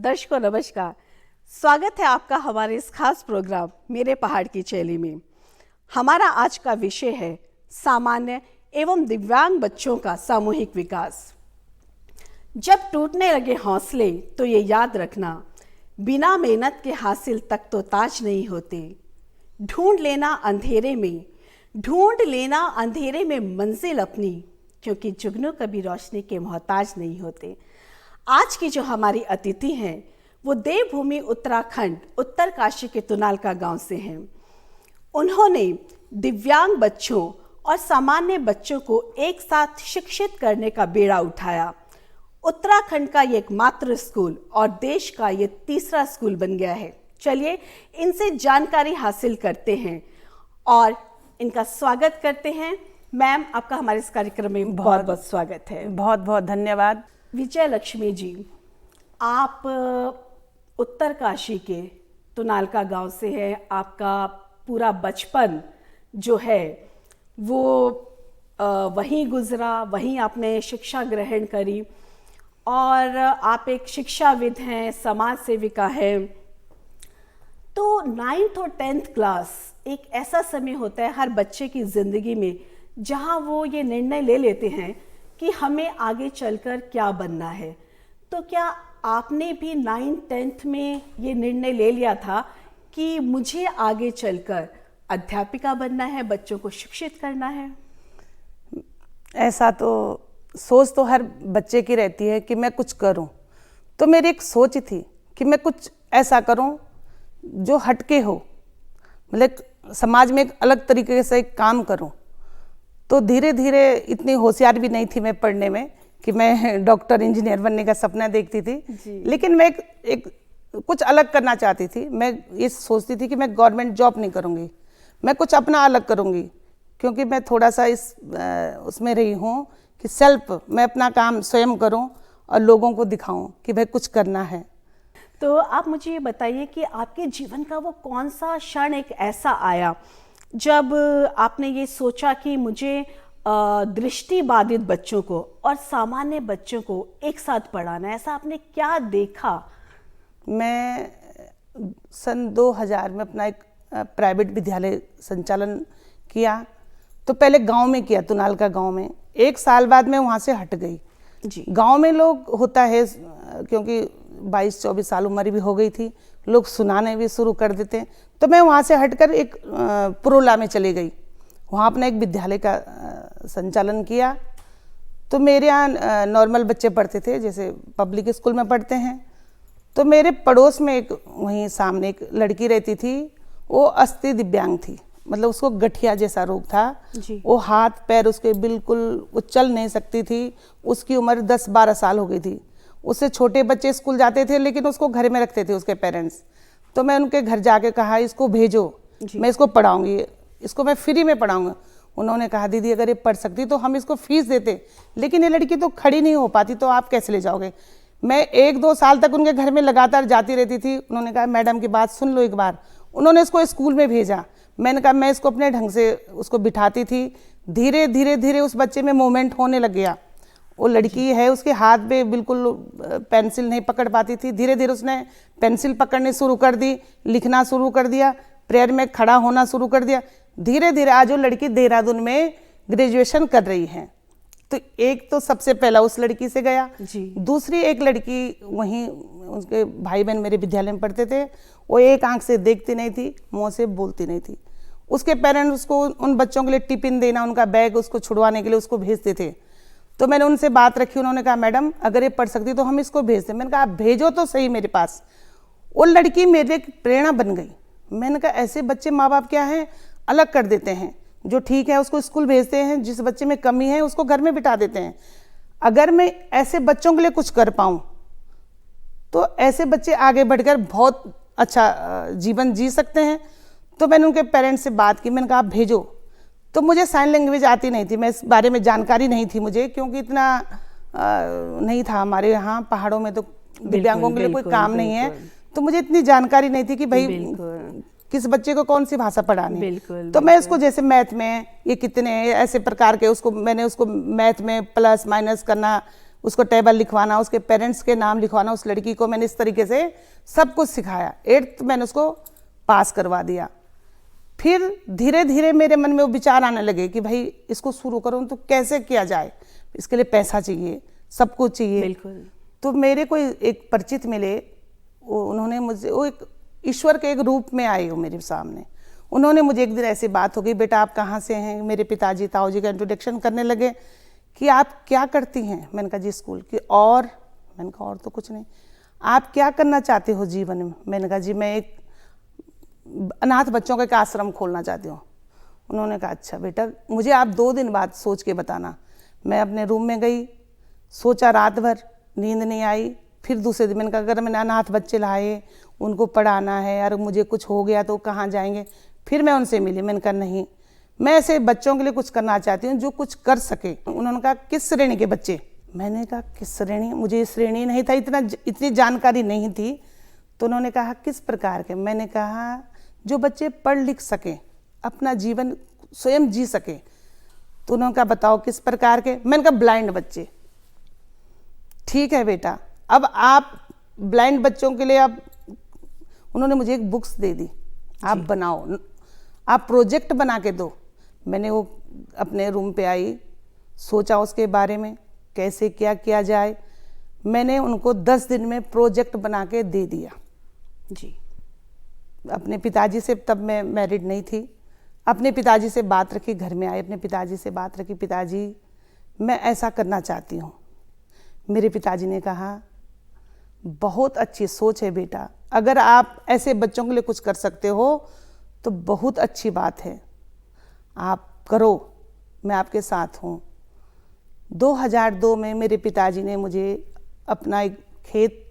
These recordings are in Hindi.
दर्शकों नमस्कार। स्वागत है आपका हमारे इस खास प्रोग्राम मेरे पहाड़ की चैली में। हमारा आज का विषय है सामान्य एवं दिव्यांग बच्चों का सामूहिक विकास। जब टूटने लगे हौसले तो ये याद रखना, बिना मेहनत के हासिल तक तो ताज नहीं होते। ढूंढ लेना अंधेरे में मंजिल अपनी, क्योंकि जुगनू कभी रोशनी के मोहताज नहीं होते। आज की जो हमारी अतिथि हैं वो देवभूमि उत्तराखंड उत्तरकाशी के तुनालका गांव से हैं। उन्होंने दिव्यांग बच्चों और सामान्य बच्चों को एक साथ शिक्षित करने का बेड़ा उठाया। उत्तराखंड का ये एकमात्र स्कूल और देश का ये तीसरा स्कूल बन गया है। चलिए इनसे जानकारी हासिल करते हैं और इनका स्वागत करते हैं। मैम, आपका हमारे इस कार्यक्रम में बहुत बहुत स्वागत है। बहुत बहुत धन्यवाद। विजय लक्ष्मी जी, आप उत्तरकाशी के तुनालका गांव से हैं। आपका पूरा बचपन जो है वो वहीं गुजरा, वहीं आपने शिक्षा ग्रहण करी और आप एक शिक्षाविद हैं, समाज सेविका हैं। तो 9th और 10th क्लास एक ऐसा समय होता है हर बच्चे की ज़िंदगी में जहां वो ये निर्णय ले लेते हैं कि हमें आगे चलकर क्या बनना है। तो क्या आपने भी 9th 10th में ये निर्णय ले लिया था कि मुझे आगे चलकर अध्यापिका बनना है, बच्चों को शिक्षित करना है? ऐसा तो सोच तो हर बच्चे की रहती है कि मैं कुछ करूं। तो मेरी एक सोच थी कि मैं कुछ ऐसा करूं जो हटके हो, मतलब समाज में एक अलग तरीके से एक काम करूं। तो धीरे धीरे, इतनी होशियार भी नहीं थी मैं पढ़ने में कि मैं डॉक्टर इंजीनियर बनने का सपना देखती थी, लेकिन मैं एक कुछ अलग करना चाहती थी। मैं ये सोचती थी कि मैं गवर्नमेंट जॉब नहीं करूँगी, मैं कुछ अपना अलग करूँगी, क्योंकि मैं थोड़ा सा उसमें रही हूँ कि मैं अपना काम स्वयं करूँ और लोगों को दिखाऊँ कि भाई कुछ करना है। तो आप मुझे ये बताइए कि आपके जीवन का वो कौन सा क्षण एक ऐसा आया जब आपने ये सोचा कि मुझे दृष्टिबाधित बच्चों को और सामान्य बच्चों को एक साथ पढ़ाना है? ऐसा आपने क्या देखा? मैं सन 2000 में अपना एक प्राइवेट विद्यालय संचालन किया। तो पहले गांव में किया, तुनालका गांव में। 1 साल बाद मैं वहाँ से हट गई जी। गांव में लोग होता है, क्योंकि 22-24 साल उम्र भी हो गई थी, लोग सुनाने भी शुरू कर देते हैं। तो मैं वहाँ से हटकर एक पुरोला में चली गई, वहाँ अपना एक विद्यालय का संचालन किया। तो मेरे यहाँ नॉर्मल बच्चे पढ़ते थे, जैसे पब्लिक स्कूल में पढ़ते हैं। तो मेरे पड़ोस में एक वहीं सामने एक लड़की रहती थी, वो अस्थि दिव्यांग थी, मतलब उसको गठिया जैसा रोग था। वो हाथ पैर उसके बिल्कुल, वो चल नहीं सकती थी। उसकी उम्र 10-12 साल हो गई थी। उससे छोटे बच्चे स्कूल जाते थे, लेकिन उसको घर में रखते थे उसके पेरेंट्स। तो मैं उनके घर जाके कहा, इसको भेजो, मैं इसको पढ़ाऊंगी, इसको मैं फ्री में पढ़ाऊंगा। उन्होंने कहा, दीदी अगर ये पढ़ सकती तो हम इसको फीस देते, लेकिन ये लड़की तो खड़ी नहीं हो पाती, तो आप कैसे ले जाओगे? मैं 1-2 साल तक उनके घर में लगातार जाती रहती थी। उन्होंने कहा, मैडम की बात सुन लो एक बार। उन्होंने इसको स्कूल में भेजा। मैंने कहा, मैं इसको अपने ढंग से उसको बिठाती थी। धीरे धीरे धीरे उस बच्चे में मूवमेंट होने लग गया। वो लड़की है, उसके हाथ पे बिल्कुल पेंसिल नहीं पकड़ पाती थी। धीरे धीरे उसने पेंसिल पकड़नी शुरू कर दी, लिखना शुरू कर दिया, प्रेयर में खड़ा होना शुरू कर दिया। धीरे धीरे आज वो लड़की देहरादून में ग्रेजुएशन कर रही है। तो एक तो सबसे पहला उस लड़की से गया जी। दूसरी एक लड़की वहीं, उसके भाई बहन मेरे विद्यालय में पढ़ते थे, वो एक आंख से देखती नहीं थी, मुँह से बोलती नहीं थी। उसके पेरेंट्स उसको, उन बच्चों के लिए टिफिन देना, उनका बैग उसको छुड़वाने के लिए उसको भेजते थे। तो मैंने उनसे बात रखी, उन्होंने कहा, मैडम अगर ये पढ़ सकती तो हम इसको भेजते। मैंने कहा, आप भेजो तो सही मेरे पास। वो लड़की मेरे लिए प्रेरणा बन गई। मैंने कहा, ऐसे बच्चे माँ बाप क्या हैं, अलग कर देते हैं। जो ठीक है उसको स्कूल भेजते हैं, जिस बच्चे में कमी है उसको घर में बिठा देते हैं। अगर मैं ऐसे बच्चों के लिए कुछ कर पाऊँ तो ऐसे बच्चे आगे बढ़कर बहुत अच्छा जीवन जी सकते हैं। तो मैंने उनके पेरेंट्स से बात की, मैंने कहा, आप भेजो। तो मुझे साइन लैंग्वेज आती नहीं थी, मैं इस बारे में जानकारी नहीं थी मुझे, क्योंकि इतना नहीं था हमारे यहाँ पहाड़ों में, तो दिव्यांगों के लिए कोई काम नहीं है। तो मुझे इतनी जानकारी नहीं थी कि भाई किस बच्चे को कौन सी भाषा पढ़ानी। तो मैं उसको जैसे मैथ में ये कितने ऐसे प्रकार के, उसको मैंने उसको मैथ में प्लस माइनस करना, उसको टेबल लिखवाना, उसके पेरेंट्स के नाम लिखवाना। उस लड़की को मैंने इस तरीके से सब कुछ सिखाया। 8th मैंने उसको पास करवा दिया। फिर धीरे धीरे मेरे मन में वो विचार आने लगे कि भाई इसको शुरू करूँ तो कैसे किया जाए, इसके लिए पैसा चाहिए, सब कुछ चाहिए। बिल्कुल। तो मेरे को एक परिचित मिले, उन्होंने मुझे, वो एक ईश्वर के एक रूप में आए वो मेरे सामने। उन्होंने मुझे एक दिन ऐसी बात हो गई, बेटा आप कहाँ से हैं? मेरे पिताजी ताऊ जी का इंट्रोडक्शन करने लगे कि आप क्या करती हैं? मैंने कहा जी स्कूल की। और मैंने कहा और तो कुछ नहीं। आप क्या करना चाहते हो जीवन में? मैंने कहा जी मैं एक अनाथ बच्चों का एक आश्रम खोलना चाहती हूँ। उन्होंने कहा अच्छा बेटा, मुझे आप 2 दिन बाद सोच के बताना। मैं अपने रूम में गई, सोचा रात भर, नींद नहीं आई। फिर दूसरे दिन मैंने कहा अगर मैंने अनाथ बच्चे लाए, उनको पढ़ाना है, और मुझे कुछ हो गया तो कहाँ जाएंगे? फिर मैं उनसे मिली, मैंने कहा नहीं, मैं ऐसे बच्चों के लिए कुछ करना चाहती हूँ जो कुछ कर सके। उन्होंने कहा किस श्रेणी के बच्चे? मैंने कहा किस श्रेणी? मुझे श्रेणी नहीं था, इतनी जानकारी नहीं थी। तो उन्होंने कहा किस प्रकार के? मैंने कहा जो बच्चे पढ़ लिख सकें, अपना जीवन स्वयं जी सके। तो उन्होंने कहा बताओ किस प्रकार के? मैंने कहा ब्लाइंड बच्चे। ठीक है बेटा, अब आप ब्लाइंड बच्चों के लिए आप, उन्होंने मुझे एक बुक्स दे दी, आप बनाओ, आप प्रोजेक्ट बना के दो। मैंने वो अपने रूम पे आई, सोचा उसके बारे में कैसे क्या किया जाए। मैंने उनको 10 दिन में प्रोजेक्ट बना के दे दिया जी। अपने पिताजी से, तब मैं मैरिड नहीं थी, अपने पिताजी से बात रखी, घर में आए, अपने पिताजी से बात रखी, पिताजी मैं ऐसा करना चाहती हूँ। मेरे पिताजी ने कहा बहुत अच्छी सोच है बेटा, अगर आप ऐसे बच्चों के लिए कुछ कर सकते हो तो बहुत अच्छी बात है, आप करो, मैं आपके साथ हूँ। 2002 में मेरे पिताजी ने मुझे अपना एक खेत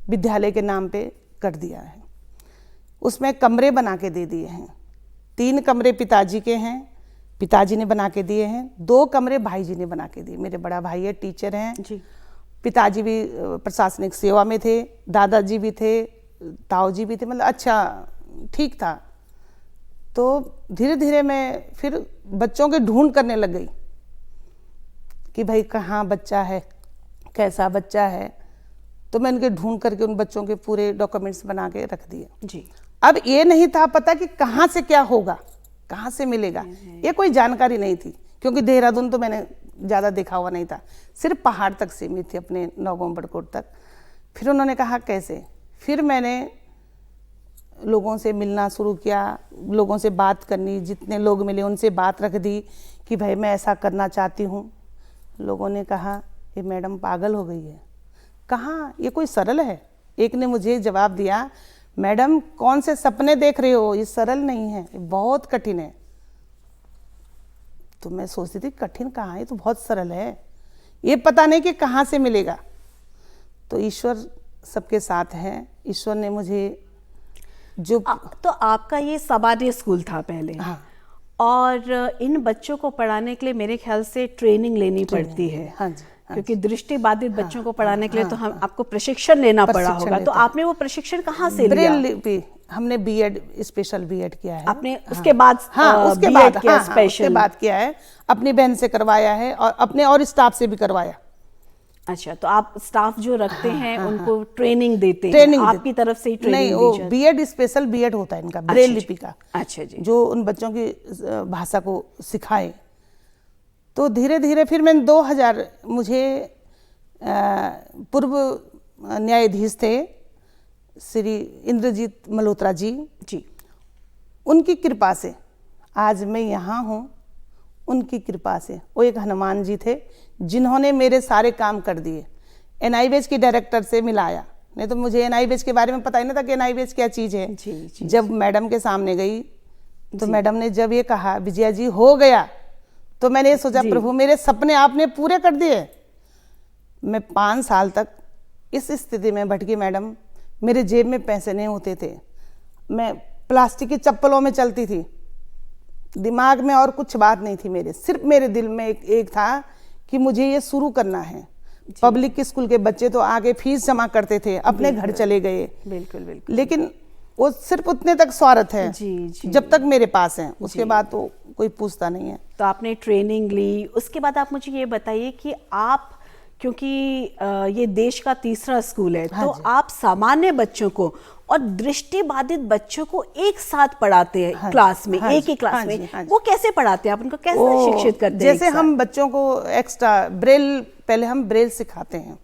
विद्यालय के नाम पे कर दिया है। उसमें कमरे बना के दे दिए हैं। 3 कमरे पिताजी के हैं, पिताजी ने बना के दिए हैं। 2 कमरे भाई जी ने बना के दिए। मेरे बड़ा भाई है, टीचर हैं जी। पिताजी भी प्रशासनिक सेवा में थे, दादाजी भी थे, ताऊ जी भी थे, मतलब अच्छा ठीक था। तो धीरे धीरे मैं फिर बच्चों के ढूंढ करने लग गई कि भाई कहाँ बच्चा है, कैसा बच्चा है। तो मैं उनके ढूंढ करके उन बच्चों के पूरे डॉक्यूमेंट्स बना के रख दिए जी। अब ये नहीं था पता कि कहाँ से क्या होगा, कहाँ से मिलेगा, ये कोई जानकारी नहीं थी, क्योंकि देहरादून तो मैंने ज़्यादा देखा हुआ नहीं था, सिर्फ पहाड़ तक सीमित थी, अपने नौगांव बड़कोट तक। फिर उन्होंने कहा कैसे? फिर मैंने लोगों से मिलना शुरू किया, लोगों से बात करनी, जितने लोग मिले उनसे बात रख दी कि भाई मैं ऐसा करना चाहती हूँ। लोगों ने कहा ये मैडम पागल हो गई है, कहाँ ये कोई सरल है। एक ने मुझे जवाब दिया, मैडम कौन से सपने देख रहे हो, ये सरल नहीं है, ये बहुत कठिन है। तो मैं सोचती थी कठिन कहाँ है, ये तो बहुत सरल है, ये पता नहीं कि कहाँ से मिलेगा। तो ईश्वर सबके साथ है, ईश्वर ने मुझे जो तो आपका ये सामान्य स्कूल था पहले। हाँ। और इन बच्चों को पढ़ाने के लिए मेरे ख्याल से ट्रेनिंग लेनी पड़ती है। हाँ जी, क्योंकि दृष्टिबाधित बच्चों को पढ़ाने के लिए तो हम आपको प्रशिक्षण लेना पड़ा होगा। तो आपने वो प्रशिक्षण कहाँ से लिया? ब्रेल लिपि हमने बीएड, स्पेशल बीएड किया है आपने उसके बाद उसके बाद स्पेशल उसके बाद किया है, अपनी बहन से करवाया है और अपने और स्टाफ से भी करवाया। अच्छा, तो आप स्टाफ जो रखते हैं उनको ट्रेनिंग देते हैं, आपकी तरफ से ही ट्रेनिंग नहीं, वो बीएड, स्पेशल बीएड होता है इनका, ब्रेल लिपि का। अच्छा जी। जो उन बच्चों की भाषा को सिखाए। तो धीरे धीरे फिर मैंने 2000, मुझे पूर्व न्यायाधीश थे श्री इंद्रजीत मल्होत्रा जी, उनकी कृपा से आज मैं यहाँ हूँ, उनकी कृपा से। वो एक हनुमान जी थे जिन्होंने मेरे सारे काम कर दिए। एनआईबीएच की डायरेक्टर से मिलाया, नहीं तो मुझे एनआईबीएच के बारे में पता ही नहीं था कि एनआईबीएच क्या चीज़ है। जब मैडम के सामने गई तो मैडम ने जब ये कहा विजया जी हो गया, तो मैंने ये सोचा प्रभु मेरे सपने आपने पूरे कर दिए। मैं 5 साल तक इस स्थिति में भटकी मैडम, मेरे जेब में पैसे नहीं होते थे, मैं प्लास्टिक की चप्पलों में चलती थी, दिमाग में और कुछ बात नहीं थी मेरे, सिर्फ मेरे दिल में एक था कि मुझे ये शुरू करना है। पब्लिक के स्कूल के बच्चे तो आगे फीस जमा करते थे, अपने घर चले गए, बिल्कुल बिल्कुल, लेकिन वो सिर्फ उतने तक स्वार्थ है जब तक मेरे पास है, उसके बाद तो कोई पूछता नहीं है। तो आपने ट्रेनिंग ली, उसके बाद आप मुझे ये बताइए कि आप क्योंकि ये देश का तीसरा स्कूल है, हाँ तो जी। आप सामान्य बच्चों को और दृष्टिबाधित बच्चों को एक साथ पढ़ाते हैं हाँ क्लास जी, में, हाँ एक जी, ही क्लास हाँ में। जी, हाँ जी। वो कैसे पढ़ाते हैं आप उनको, कैसे वो शिक्षित करते हैं जैसे एक हम साथ? बच्चों को एक्स्ट्रा ब्रेल, पहले हम ब्रेल सिखाते हैं।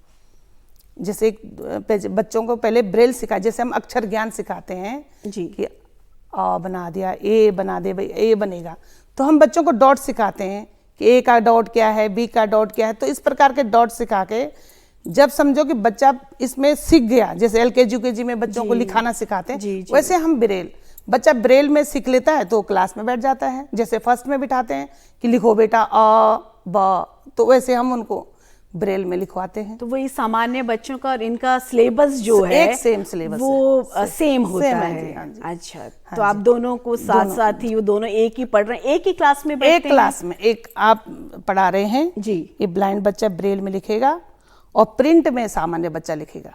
जैसे बच्चों को पहले ब्रेल सिखा, जैसे हम अक्षर ज्ञान सिखाते हैं जी। कि आ बना दिया, ए बना दे भाई, ए बनेगा। तो हम बच्चों को डॉट सिखाते हैं कि ए का डॉट क्या है, बी का डॉट क्या है। तो इस प्रकार के डॉट सिखा के जब समझो कि बच्चा इसमें सीख गया, जैसे एलकेजी यूकेजी में बच्चों को जी। लिखाना सिखाते जी, हैं, जी। वैसे हम ब्रेल, बच्चा ब्रेल में सीख लेता है तो क्लास में बैठ जाता है। जैसे फर्स्ट में बिठाते हैं कि लिखो बेटा अ ब, तो वैसे हम उनको ब्रेल में लिखवाते हैं। तो वही सामान्य बच्चों का और इनका सिलेबस जो है एक सेम सिलेबस वो है। सेम होता सेम है। जी, हाँ जी। अच्छा, हाँ तो आप जी। दोनों को साथ साथ ही, वो दोनों एक ही पढ़ रहे हैं, एक ही क्लास में बैठते एक क्लास में एक आप पढ़ा रहे हैं जी। ये ब्लाइंड बच्चा ब्रेल में लिखेगा और प्रिंट में सामान्य बच्चा लिखेगा,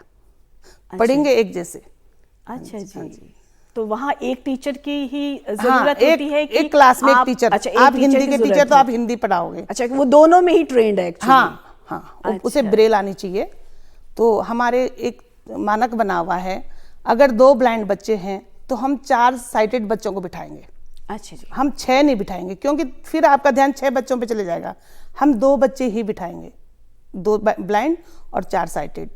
पढ़ेंगे एक जैसे। अच्छा जी। तो वहाँ एक टीचर की ही हाँ, जरूरत होती है कि एक क्लास में एक आप- टीचर। अच्छा, एक आप टीचर हिंदी की के टीचर जरूरत तो है। आप हिंदी पढ़ाओगे। अच्छा, वो दोनों में ही ट्रेंड है एक्चुअली। हाँ हाँ, उसे अच्छा। ब्रेल आनी चाहिए। तो हमारे एक मानक बना हुआ है, अगर 2 ब्लाइंड बच्चे हैं तो हम 4 साइटेड बच्चों को बिठाएंगे। अच्छा जी। हम 6 नहीं बिठाएंगे, क्योंकि फिर आपका ध्यान 6 बच्चों पे चले जाएगा। हम 2 बच्चे ही बिठाएंगे, 2 ब्लाइंड और 4 साइटेड,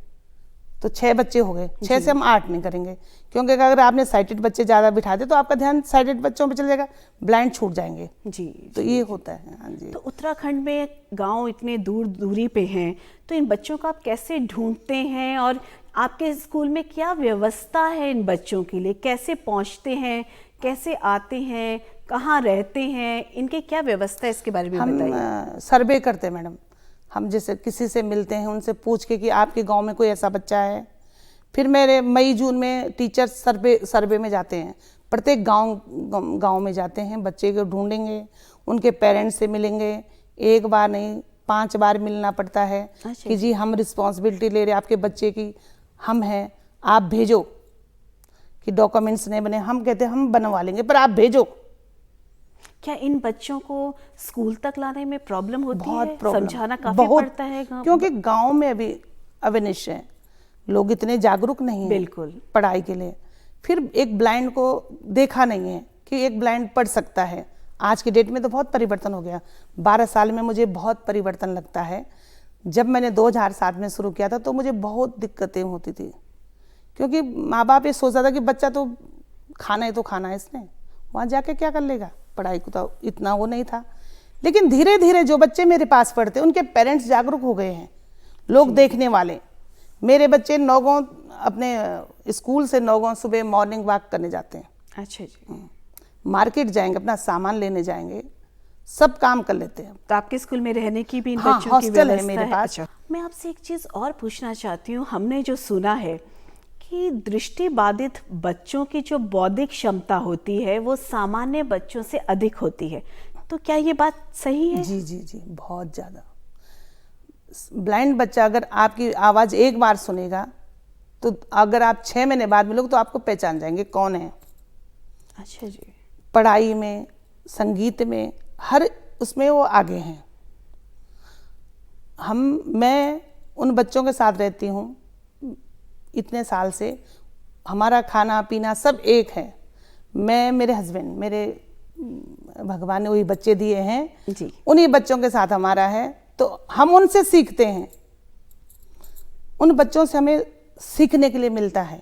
तो 6 बच्चे हो गए। 6 से हम 8 नहीं करेंगे, क्योंकि अगर आपने साइटेड बच्चे ज़्यादा बिठा दे तो आपका ध्यान साइटेड बच्चों पे चले जाएगा, ब्लाइंड छूट जाएंगे। जी। तो ये होता है। हाँ जी। तो उत्तराखंड में गांव इतने दूरी पे हैं, तो इन बच्चों को आप कैसे ढूंढते हैं, और आपके स्कूल में क्या व्यवस्था है इन बच्चों के लिए, कैसे पहुंचते हैं, कैसे आते हैं, कहाँ रहते हैं, इनके क्या व्यवस्था है, इसके बारे में बताइए। हम सर्वे करते हैं मैडम। हम जैसे किसी से मिलते हैं, उनसे पूछ के कि आपके गांव में कोई ऐसा बच्चा है। फिर मेरे मई जून में टीचर सर्वे में जाते हैं, प्रत्येक गांव में जाते हैं, बच्चे को ढूंढेंगे, उनके पेरेंट्स से मिलेंगे। एक बार नहीं 5 बार मिलना पड़ता है। अच्छा कि जी हम रिस्पॉन्सिबिलिटी ले रहे हैं आपके बच्चे की, हम हैं, आप भेजो। कि डॉक्यूमेंट्स नहीं बने, हम कहते हैं हम बनवा लेंगे, पर आप भेजो। क्या इन बच्चों को स्कूल तक लाने में प्रॉब्लम होती बहुत है? प्रॉब्लम, समझाना काफी बहुत, पड़ता है क्योंकि गांव में अभी अवेयरनेस है, लोग इतने जागरूक नहीं हैं बिल्कुल। पढ़ाई के लिए। फिर एक ब्लाइंड को देखा नहीं है कि एक ब्लाइंड पढ़ सकता है। आज की डेट में तो बहुत परिवर्तन हो गया। 12 साल में मुझे बहुत परिवर्तन लगता है। जब मैंने 2007 में शुरू किया था तो मुझे बहुत दिक्कतें होती थी, क्योंकि माँ बाप ये सोचता था कि बच्चा तो खाना है तो खाना है इसने, वहाँ जाके क्या कर लेगा, पढ़ाई को तो इतना वो नहीं था। लेकिन धीरे धीरे जो बच्चे मेरे पास पढ़ते उनके पेरेंट्स जागरूक हो गए हैं, लोग देखने वाले। मेरे बच्चे नौगांव, अपने स्कूल से नौगांव सुबह मॉर्निंग वॉक करने जाते हैं। अच्छा जी। मार्केट जाएंगे, अपना सामान लेने जाएंगे, सब काम कर लेते हैं। तो आपके स्कूल में रहने की भी इन हाँ, बच्चों की हॉस्टल है व्यवस्था मेरे पास। अच्छा। मैं आपसे एक चीज और पूछना चाहती हूँ, हमने जो सुना है कि दृष्टिबाधित बच्चों की जो बौद्धिक क्षमता होती है वो सामान्य बच्चों से अधिक होती है, तो क्या ये बात सही है? जी जी जी, बहुत ज़्यादा। ब्लाइंड बच्चा अगर आपकी आवाज़ एक बार सुनेगा तो अगर आप 6 महीने बाद मिलोगे तो आपको पहचान जाएंगे कौन है। अच्छा जी। पढ़ाई में, संगीत में, हर उसमें वो आगे हैं। मैं उन बच्चों के साथ रहती हूँ इतने साल से, हमारा खाना पीना सब एक है। मैं, मेरे हस्बैंड, मेरे भगवान ने वही बच्चे दिए हैं जी। उन्हीं बच्चों के साथ हमारा है, तो हम उनसे सीखते हैं। उन बच्चों से हमें सीखने के लिए मिलता है,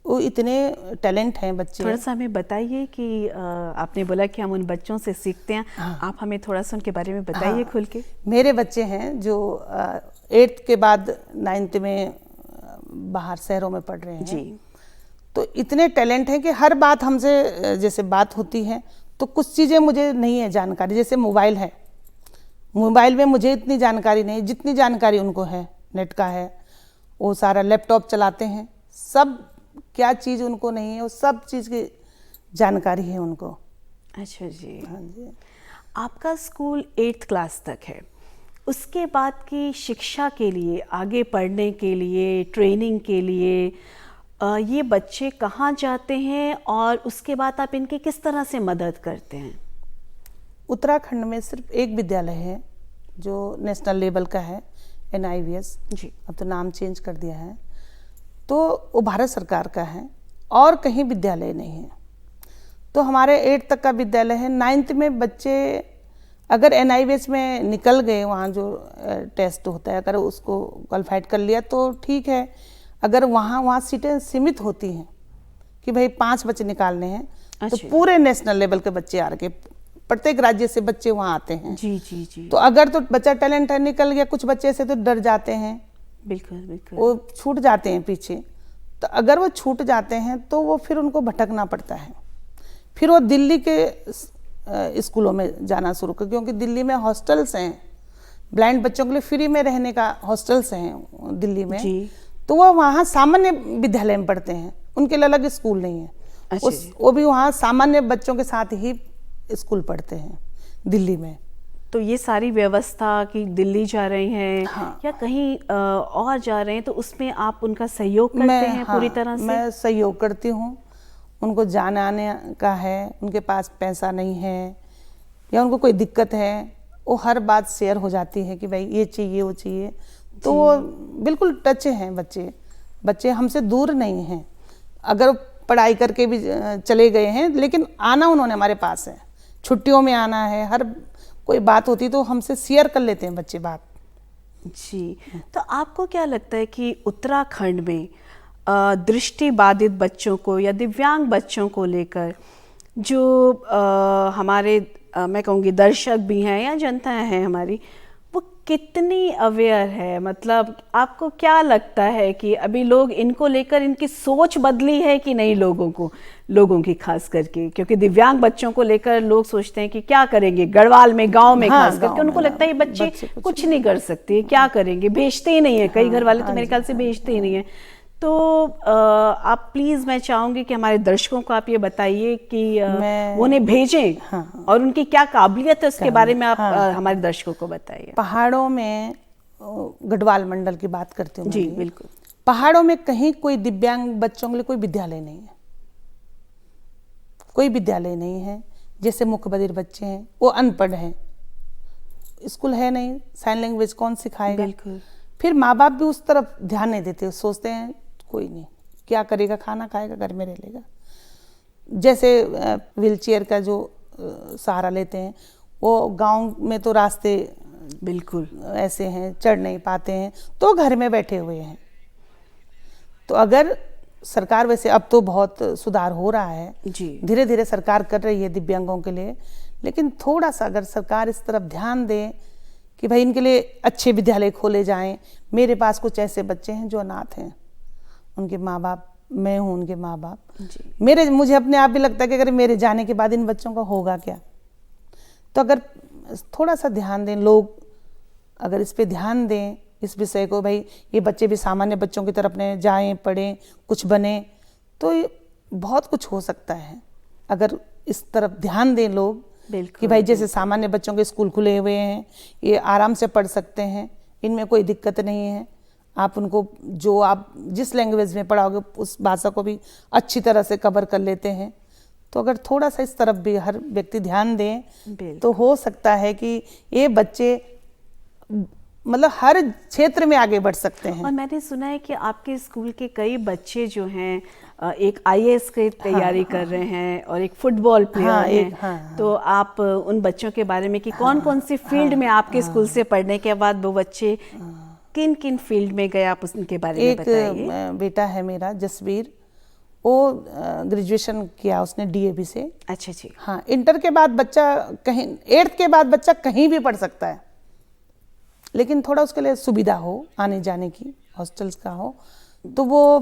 वो इतने टैलेंट हैं बच्चे। थोड़ा सा हमें बताइए कि आपने बोला कि हम उन बच्चों से सीखते हैं। हाँ। आप हमें थोड़ा सा उनके बारे में बताइए। हाँ, खुल के। मेरे बच्चे हैं जो 8th के बाद 9th में बाहर शहरों में पढ़ रहे हैं जी। तो इतने टैलेंट हैं कि हर बात हमसे जैसे बात होती है तो कुछ चीज़ें मुझे नहीं है जानकारी। जैसे मोबाइल है, मोबाइल में मुझे इतनी जानकारी नहीं, जितनी जानकारी उनको है नेट का है। वो सारा लैपटॉप चलाते हैं, सब क्या चीज़ उनको नहीं है, वो सब चीज़ की जानकारी है उनको। अच्छा जी। हाँ जी। आपका स्कूल 8th क्लास तक है, उसके बाद की शिक्षा के लिए, आगे पढ़ने के लिए, ट्रेनिंग के लिए ये बच्चे कहाँ जाते हैं, और उसके बाद आप इनकी किस तरह से मदद करते हैं? उत्तराखंड में सिर्फ एक विद्यालय है जो नेशनल लेवल का है, NIVS, जी। अब तो नाम चेंज कर दिया है, तो वो भारत सरकार का है और कहीं विद्यालय नहीं है। तो हमारे 8 तक का विद्यालय है। 9th में बच्चे अगर NIVS में निकल गए, वहाँ जो टेस्ट होता है, अगर उसको क्वालिफाइड कर लिया तो ठीक है। अगर वहाँ सीटें सीमित होती हैं कि भाई 5 बच्चे निकालने हैं, तो अच्छा। पूरे नेशनल लेवल के बच्चे आ के प्रत्येक राज्य से बच्चे वहाँ आते हैं। जी जी जी। तो अगर तो बच्चा टैलेंट है, निकल गया, कुछ बच्चे से तो डर जाते हैं, बिल्कुल बिल्कुल। वो छूट जाते हैं पीछे। तो अगर वो छूट जाते हैं तो वो फिर उनको भटकना पड़ता है, फिर वो दिल्ली के स्कूलों में जाना शुरू कर, क्योंकि दिल्ली में हॉस्टल्स हैं, ब्लाइंड बच्चों के लिए फ्री में रहने का हॉस्टल्स हैं दिल्ली में जी। तो वो वहाँ सामान्य विद्यालय में पढ़ते हैं, उनके लिए अलग स्कूल नहीं है। अच्छा जी। वो भी वहाँ सामान्य बच्चों के साथ ही स्कूल पढ़ते हैं दिल्ली में। तो ये सारी व्यवस्था कि दिल्ली जा रहे हैं, हाँ। या कहीं और जा रहे हैं, तो उसमें आप उनका सहयोग करते हैं पूरी तरह से? मैं सहयोग करती हूँ। उनको जाने आने का है, उनके पास पैसा नहीं है या उनको कोई दिक्कत है, वो हर बात शेयर हो जाती है कि भाई ये चाहिए वो चाहिए। तो वो बिल्कुल टच हैं बच्चे हमसे दूर नहीं हैं। अगर पढ़ाई करके भी चले गए हैं, लेकिन आना उन्होंने हमारे पास है, छुट्टियों में आना है, हर कोई बात होती तो हमसे शेयर कर लेते हैं बच्चे बात। जी। तो आपको क्या लगता है कि उत्तराखंड में दृष्टि बाधित बच्चों को या दिव्यांग बच्चों को लेकर जो हमारे मैं कहूँगी दर्शक भी हैं या जनता है हमारी, वो कितनी अवेयर है? मतलब आपको क्या लगता है कि अभी लोग इनको लेकर, इनकी सोच बदली है कि नहीं लोगों की खास करके? क्योंकि दिव्यांग बच्चों को लेकर लोग सोचते हैं कि क्या करेंगे गढ़वाल में, गांव में, हाँ, खास करके उनको लगता है ये बच्चे कुछ नहीं कर सकते, क्या करेंगे, भेजते ही नहीं है। कई घर वाले तो मेरे ख्याल से भेजते ही नहीं है। तो आप प्लीज, मैं चाहूंगी कि हमारे दर्शकों को आप ये बताइए कि वो उन्हें भेजें, हाँ। और उनकी क्या काबिलियत है उसके बारे में आप हमारे दर्शकों को बताइए। पहाड़ों में गढ़वाल मंडल की बात करती हूँ जी बिल्कुल। पहाड़ों में कहीं कोई दिव्यांग बच्चों के लिए कोई विद्यालय नहीं है, कोई विद्यालय नहीं है। जैसे मुख्यबधिर बच्चे हैं, वो अनपढ़ हैं, स्कूल है नहीं, साइन लैंग्वेज कौन सिखाएगा? बिल्कुल। फिर माँ बाप भी उस तरफ ध्यान नहीं देते, सोचते हैं कोई नहीं, क्या करेगा, खाना खाएगा, घर में रह लेगा। जैसे व्हील चेयर का जो सहारा लेते हैं, वो गांव में तो रास्ते बिल्कुल ऐसे हैं, चढ़ नहीं पाते हैं, तो घर में बैठे हुए हैं। तो अगर सरकार, वैसे अब तो बहुत सुधार हो रहा है जी, धीरे धीरे सरकार कर रही है दिव्यांगों के लिए, लेकिन थोड़ा सा अगर सरकार इस तरफ ध्यान दे कि भाई इनके लिए अच्छे विद्यालय खोले जाएं। मेरे पास कुछ ऐसे बच्चे हैं जो अनाथ हैं, उनके माँ बाप, मैं हूँ उनके माँ बाप, मुझे अपने आप भी लगता है कि अगर मेरे जाने के बाद इन बच्चों का होगा क्या। तो अगर थोड़ा सा ध्यान दें लोग, अगर इस पे ध्यान दें इस विषय को, भाई ये बच्चे भी सामान्य बच्चों की तरफ अपने जाएं, पढ़ें, कुछ बने, तो बहुत कुछ हो सकता है अगर इस तरफ ध्यान दें लोग कि भाई जैसे सामान्य बच्चों के स्कूल खुले हुए हैं, ये आराम से पढ़ सकते हैं, इनमें कोई दिक्कत नहीं है। आप उनको जो आप जिस लैंग्वेज में पढ़ाओगे उस भाषा को भी अच्छी तरह से कवर कर लेते हैं। तो अगर थोड़ा सा इस तरफ भी हर व्यक्ति ध्यान दें तो हो सकता है कि ये बच्चे मतलब हर क्षेत्र में आगे बढ़ सकते हैं। और मैंने सुना है कि आपके स्कूल के कई बच्चे जो हैं एक IAS की तैयारी कर रहे हैं और एक फुटबॉल प्लेयर हैं। तो आप उन बच्चों के बारे में कि कौन कौन सी फील्ड में आपके स्कूल से पढ़ने के बाद वो बच्चे किन किन फील्ड में गए, आप उनके बारे में बताइए। एक बेटा है मेरा जसवीर, वो ग्रेजुएशन किया उसने DAV से। अच्छा जी। हाँ, इंटर के बाद बच्चा कहीं, 8th के बाद बच्चा कहीं भी पढ़ सकता है, लेकिन थोड़ा उसके लिए सुविधा हो आने जाने की, हॉस्टल्स का हो। तो वो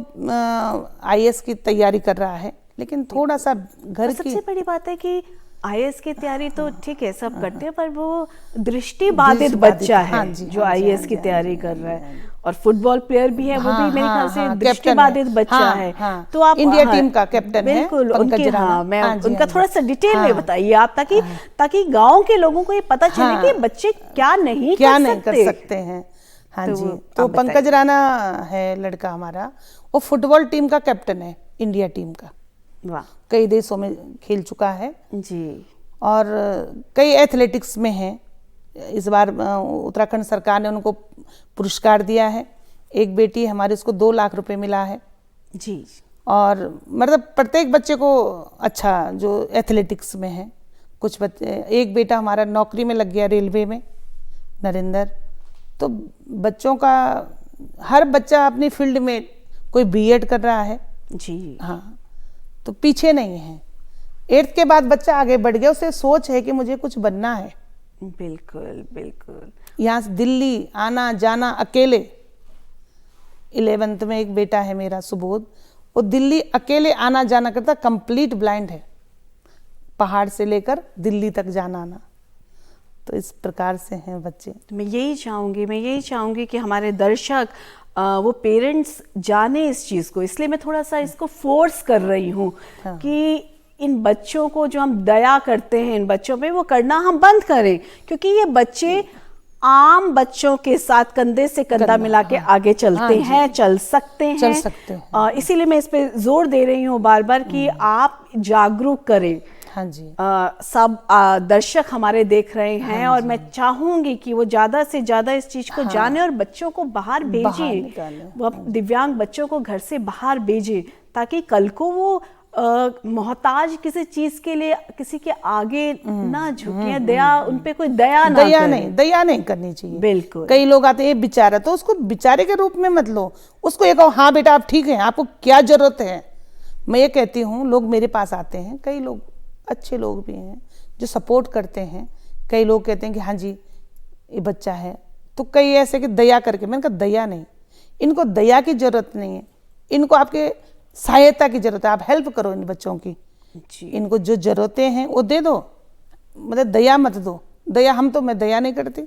IAS की तैयारी कर रहा है, लेकिन थोड़ा सा घर की, सबसे बड़ी बात है कि IAS की तैयारी तो ठीक है सब करते हैं, पर वो दृष्टि बाधित बच्चा है जो IAS की तैयारी कर रहा है, और फुटबॉल प्लेयर भी है, वो भी मेरे ख्याल से दृष्टि बाधित बच्चा है। तो आप इंडिया टीम का कैप्टन है बिल्कुल, पंकज राणा। मैं उनका थोड़ा सा डिटेल में बताइए आप, ताकि गाँव के लोगों को ये पता चले कि बच्चे क्या नहीं कर सकते हैं। हाँ जी, तो पंकज राणा है लड़का हमारा, वो फुटबॉल टीम का कैप्टन है, इंडिया टीम का। वाह। कई देशों में खेल चुका है जी, और कई एथलेटिक्स में है, इस बार उत्तराखंड सरकार ने उनको पुरस्कार दिया है। एक बेटी है हमारी, उसको 2 लाख रुपए मिला है जी। और मतलब प्रत्येक बच्चे को अच्छा, जो एथलेटिक्स में है, कुछ बच्चे, एक बेटा हमारा नौकरी में लग गया रेलवे में, नरेंद्र। तो बच्चों का, हर बच्चा अपनी फील्ड में, कोई बीएड कर रहा है जी। हाँ, तो पीछे नहीं है। 8th के बाद बच्चा आगे बढ़ गया, उसे सोच है कि मुझे कुछ बनना है। बिल्कुल बिल्कुल। यहाँ से दिल्ली आना जाना अकेले। 11th में एक बेटा है मेरा सुबोध, वो दिल्ली अकेले आना जाना करता, कंप्लीट ब्लाइंड है, पहाड़ से लेकर दिल्ली तक जाना आना। तो इस प्रकार से हैं बच्चे। तो मैं यही चाहूँगी कि हमारे दर्शक वो पेरेंट्स जाने इस चीज़ को, इसलिए मैं थोड़ा सा इसको फोर्स कर रही हूँ हाँ। कि इन बच्चों को जो हम दया करते हैं इन बच्चों पे, वो करना हम बंद करें, क्योंकि ये बच्चे आम बच्चों के साथ कंधे से कंधा मिला के आगे चलते हैं, चल सकते हैं। इसीलिए मैं इस पे जोर दे रही हूँ बार बार कि आप जागरूक करें। हाँ जी। सब दर्शक हमारे देख रहे हैं, और मैं चाहूंगी कि वो ज्यादा से ज्यादा इस चीज को जाने और बच्चों को बाहर भेजें, वो दिव्यांग बच्चों को घर से बाहर भेजें, ताकि कल को वो मोहताज किसी चीज के लिए किसी के आगे ना झुके। दया, उनपे कोई दया नहीं करनी चाहिए। बिल्कुल। कई लोग आते हैं बेचारा, तो उसको बेचारे के रूप में मत लो, उसको ये कहो हाँ बेटा आप ठीक हैं, आपको क्या जरूरत है। मैं ये कहती हूँ, लोग मेरे पास आते हैं, कई लोग अच्छे लोग भी हैं जो सपोर्ट करते हैं। कई लोग कहते हैं कि हाँ जी ये बच्चा है, तो कई ऐसे कि दया करके, मैंने कहा दया नहीं, इनको दया की जरूरत नहीं है, इनको आपके सहायता की जरूरत है। आप हेल्प करो इन बच्चों की जी। इनको जो जरूरतें हैं वो दे दो, मतलब दया मत दो। दया मैं दया नहीं करती।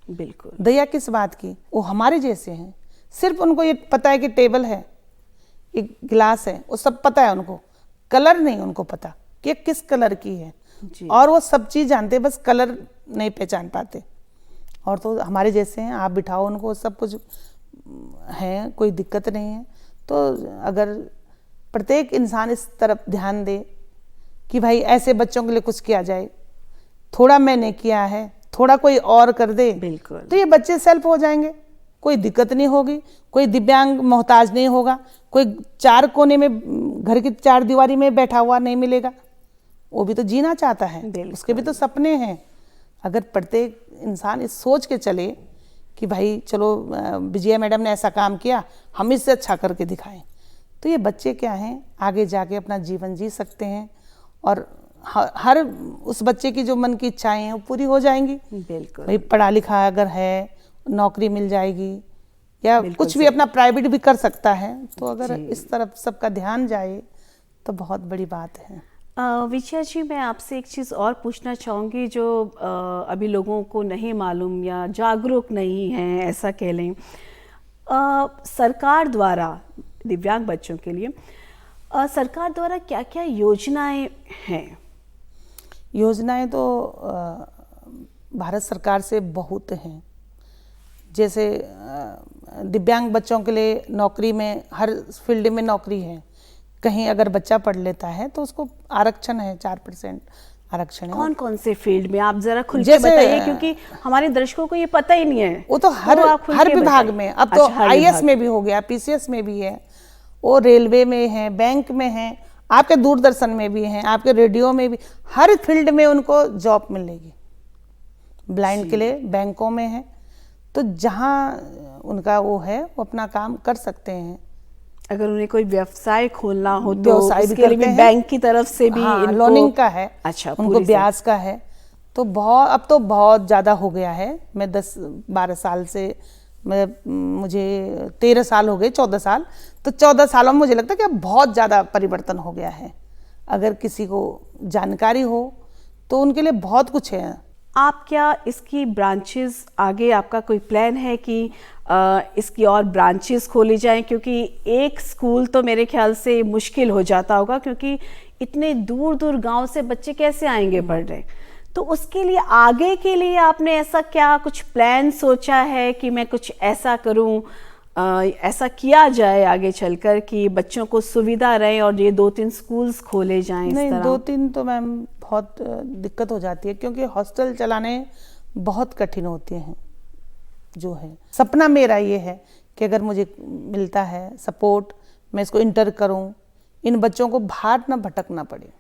बिल्कुल। दया किस बात की, वो हमारे जैसे हैं, सिर्फ उनको ये पता है कि टेबल है, एक गिलास है, वो सब पता है उनको, कलर नहीं उनको पता कि किस कलर की है जी। और वो सब चीज़ जानते, बस कलर नहीं पहचान पाते। और तो हमारे जैसे हैं, आप बिठाओ उनको, सब कुछ है, कोई दिक्कत नहीं है। तो अगर प्रत्येक इंसान इस तरफ ध्यान दे कि भाई ऐसे बच्चों के लिए कुछ किया जाए, थोड़ा मैंने किया है, थोड़ा कोई और कर दे, बिल्कुल, तो ये बच्चे सेल्फ हो जाएंगे, कोई दिक्कत नहीं होगी, कोई दिव्यांग मोहताज नहीं होगा, कोई 4 कोने में घर की 4 दीवारी में बैठा हुआ नहीं मिलेगा। वो भी तो जीना चाहता है, उसके भी तो सपने हैं। अगर प्रत्येक इंसान इस सोच के चले कि भाई चलो विजया मैडम ने ऐसा काम किया, हम इससे अच्छा करके दिखाएं, तो ये बच्चे क्या हैं, आगे जाके अपना जीवन जी सकते हैं और हर उस बच्चे की जो मन की इच्छाएं हैं वो पूरी हो जाएंगी। बिल्कुल। भाई पढ़ा लिखा अगर है, नौकरी मिल जाएगी, या कुछ भी अपना प्राइवेट भी कर सकता है। तो अगर इस तरफ सबका ध्यान जाए तो बहुत बड़ी बात है। विजया जी, मैं आपसे एक चीज़ और पूछना चाहूँगी जो अभी लोगों को नहीं मालूम या जागरूक नहीं है, ऐसा कह लें। सरकार द्वारा दिव्यांग बच्चों के लिए सरकार द्वारा क्या क्या योजनाएं हैं? योजनाएं तो भारत सरकार से बहुत हैं। जैसे दिव्यांग बच्चों के लिए नौकरी में, हर फील्ड में नौकरी है। कहीं अगर बच्चा पढ़ लेता है तो उसको आरक्षण है, 4% आरक्षण है। कौन कौन से फील्ड में, आप जरा खुल के बताइए, क्योंकि हमारे दर्शकों को ये पता ही नहीं है। वो तो हर विभाग में, अब तो आईएएस में भी हो गया, पीसीएस में भी है, वो रेलवे में है, बैंक में है, आपके दूरदर्शन में भी है, आपके रेडियो में भी, हर फील्ड में उनको जॉब मिलेगी। ब्लाइंड के लिए बैंकों में है, तो जहाँ उनका वो है वो अपना काम कर सकते हैं। अगर उन्हें कोई व्यवसाय खोलना हो तो उसके लिए भी बैंक की तरफ से भी लोनिंग का है। अच्छा, उनको ब्याज का है। तो बहुत, अब तो बहुत ज़्यादा हो गया है। मैं 10-12 साल से, मुझे 13 साल हो गए, 14 साल, तो 14 सालों में मुझे लगता है कि अब बहुत ज़्यादा परिवर्तन हो गया है। अगर किसी को जानकारी हो तो उनके लिए बहुत कुछ है। आप क्या इसकी ब्रांचेस, आगे आपका कोई प्लान है कि इसकी और ब्रांचेस खोली जाएं? क्योंकि एक स्कूल तो मेरे ख्याल से मुश्किल हो जाता होगा, क्योंकि इतने दूर दूर गांव से बच्चे कैसे आएंगे पढ़ने। तो उसके लिए आगे के लिए आपने ऐसा क्या कुछ प्लान सोचा है कि मैं कुछ ऐसा करूं, ऐसा किया जाए आगे चलकर कि बच्चों को सुविधा रहे और ये 2-3 स्कूल्स खोले जाएं? नहीं, 2-3 तो मैम बहुत दिक्कत हो जाती है, क्योंकि हॉस्टल चलाने बहुत कठिन होते हैं। जो है सपना मेरा ये है कि अगर मुझे मिलता है सपोर्ट, मैं इसको इंटर करूं, इन बच्चों को बाहर ना भटकना पड़े।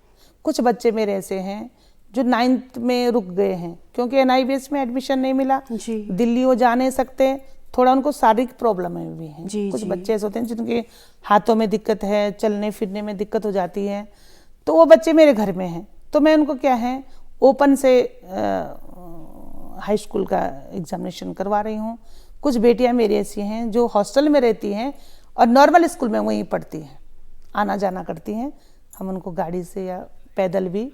कुछ बच्चे मेरे ऐसे हैं जो 9th में रुक गए हैं क्योंकि NIVS में एडमिशन नहीं मिला, जी। दिल्ली वो जा नहीं सकते, थोड़ा उनको शारीरिक प्रॉब्लम है भी है। जी, कुछ जी। बच्चे ऐसे होते हैं जिनके हाथों में दिक्कत है, चलने फिरने में दिक्कत हो जाती है, तो वो बच्चे मेरे घर में हैं। तो मैं उनको क्या है ओपन से हाई स्कूल का एग्जामिनेशन करवा रही हूँ। कुछ बेटियां मेरी ऐसी हैं जो हॉस्टल में रहती हैं और नॉर्मल स्कूल में वहीं पढ़ती हैं, आना जाना करती हैं। हम उनको गाड़ी से या पैदल भी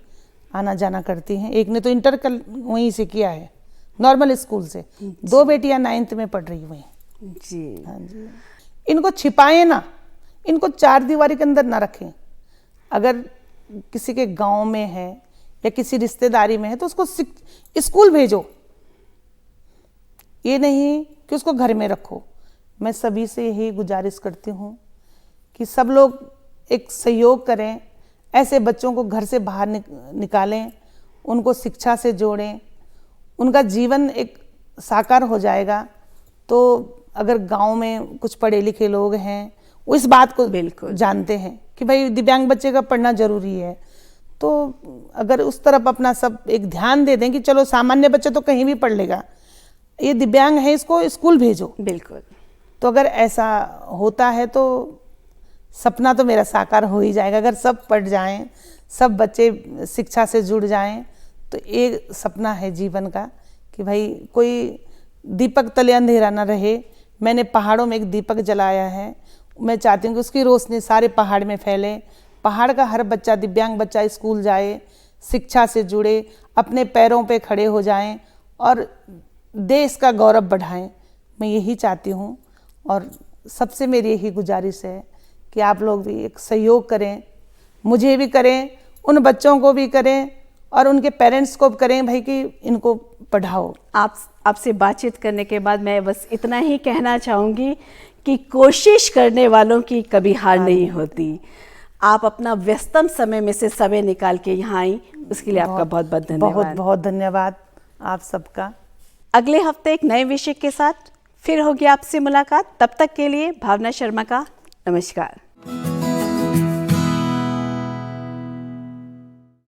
आना जाना करती हैं। एक ने तो इंटर कर वहीं से किया है, नॉर्मल स्कूल से। 2 बेटियां 9th में पढ़ रही वहीं। जी। हाँ जी। इनको छिपाएं ना, इनको 4 दीवारी के अंदर ना रखें। अगर किसी के गांव में है या किसी रिश्तेदारी में है तो उसको स्कूल भेजो, ये नहीं कि उसको घर में रखो। मैं सभी से यही गुजारिश करती हूँ कि सब लोग एक सहयोग करें, ऐसे बच्चों को घर से बाहर निकालें, उनको शिक्षा से जोड़ें, उनका जीवन एक साकार हो जाएगा। तो अगर गांव में कुछ पढ़े लिखे लोग हैं वो इस बात को बिल्कुल जानते हैं कि भाई दिव्यांग बच्चे का पढ़ना जरूरी है, तो अगर उस तरफ अपना सब एक ध्यान दे दें कि चलो सामान्य बच्चे तो कहीं भी पढ़ लेगा, ये दिव्यांग है इसको स्कूल भेजो। बिल्कुल। तो अगर ऐसा होता है तो सपना तो मेरा साकार हो ही जाएगा। अगर सब पढ़ जाएं, सब बच्चे शिक्षा से जुड़ जाएं, तो एक सपना है जीवन का कि भाई कोई दीपक तले अंधेरा ना रहे। मैंने पहाड़ों में एक दीपक जलाया है, मैं चाहती हूँ कि उसकी रोशनी सारे पहाड़ में फैले, पहाड़ का हर बच्चा, दिव्यांग बच्चा स्कूल जाए, शिक्षा से जुड़े, अपने पैरों पे खड़े हो जाएं और देश का गौरव बढ़ाएं। मैं यही चाहती हूँ और सबसे मेरी यही गुजारिश है कि आप लोग भी एक सहयोग करें, मुझे भी करें, उन बच्चों को भी करें और उनके पेरेंट्स को भी करें भाई कि इनको पढ़ाओ। आपसे बातचीत करने के बाद मैं बस इतना ही कहना चाहूँगी कि कोशिश करने वालों की कभी हार नहीं होती। आप अपना व्यस्तम समय में से समय निकाल के यहाँ आई, उसके लिए आपका बहुत बहुत धन्यवाद। बहुत बहुत धन्यवाद आप सबका। अगले हफ्ते एक नए विषय के साथ फिर होगी आपसे मुलाकात। तब तक के लिए भावना शर्मा का नमस्कार।